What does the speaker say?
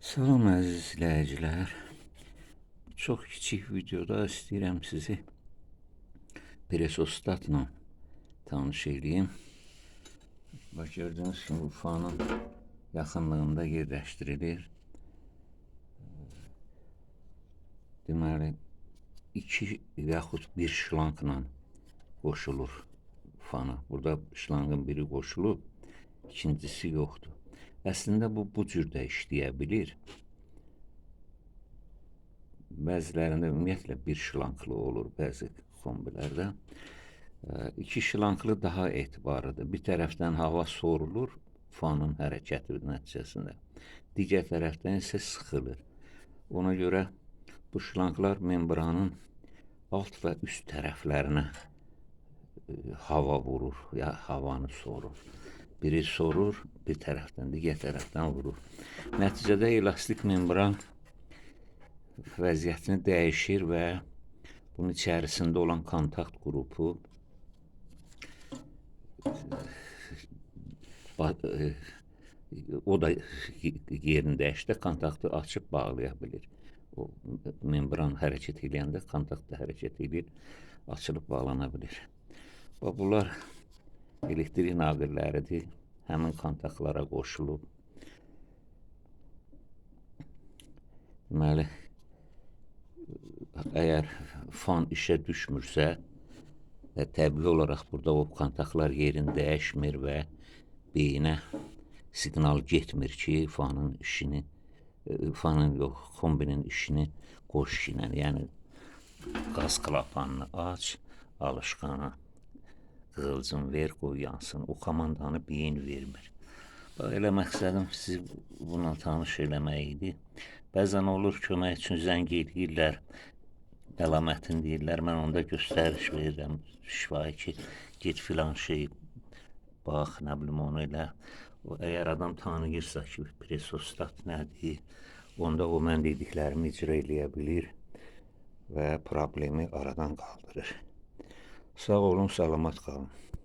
Salam əziz izləyicilər. Çox kiçik videoda istəyirəm sizi presostatla tanış eləyim. Bax, gördüyünüz kimi Ufanın yaxınlığında yerləşdirilir. Deməli, 2 yaxud 1 şlankla qoşulur fana. Burada şlankın biri qoşulub, ikincisi yoxdur. Əslində bu cür də işləyə bilir. Bəzilərində ümumiyyətlə 1 şlanklı olur, bəzi kombilərdə. 2 şlanklı daha etibarlıdır. Bir tərəfdən hava sorulur fanın hərəkəti nəticəsində. Digər tərəfdən isə sıxılır. Ona görə bu şlanklar membranın alt və üst tərəflərinə hava vurur, ya havanı sorur. Biri sorur, bir tərəfdən, digər tərəfdən vurur. Nəticədə elastik membran vəziyyətini dəyişir və bunun içərisində olan kontakt qrupu o da yerini dəyişdə kontaktı açıb bağlaya bilir. O membran hərəkət edəndə kontakt da hərəkət edir, açılıb bağlana bilir. Bunlar elektrik naqilləridir, həmin kontaktlara qoşulub. Deməli, əgər fan işə düşmürsə və təbii olaraq burada o kontaktlar yerini dəyişmir və beyinə siqnal getmir ki, kombinin işini qoş ilə, yəni qaz klapanını aç, alışqana qığılcım ver, qoy yansın. O komandanı beyin vermir. Elə məqsədim sizi bununla tanış eləmək idi. Bəzən olur, kömək üçün zəng edirlər, əlamətin deyirlər, mən onda göstəriş verirəm şifayı ki, get filan şey, bax, nə bilim onu elə. Əgər adam tanıyırsa ki, presostat nədir, onda o mən dediklərimi icra eləyə bilir və problemi aradan qaldırır. Sağ olun, salamat qalın.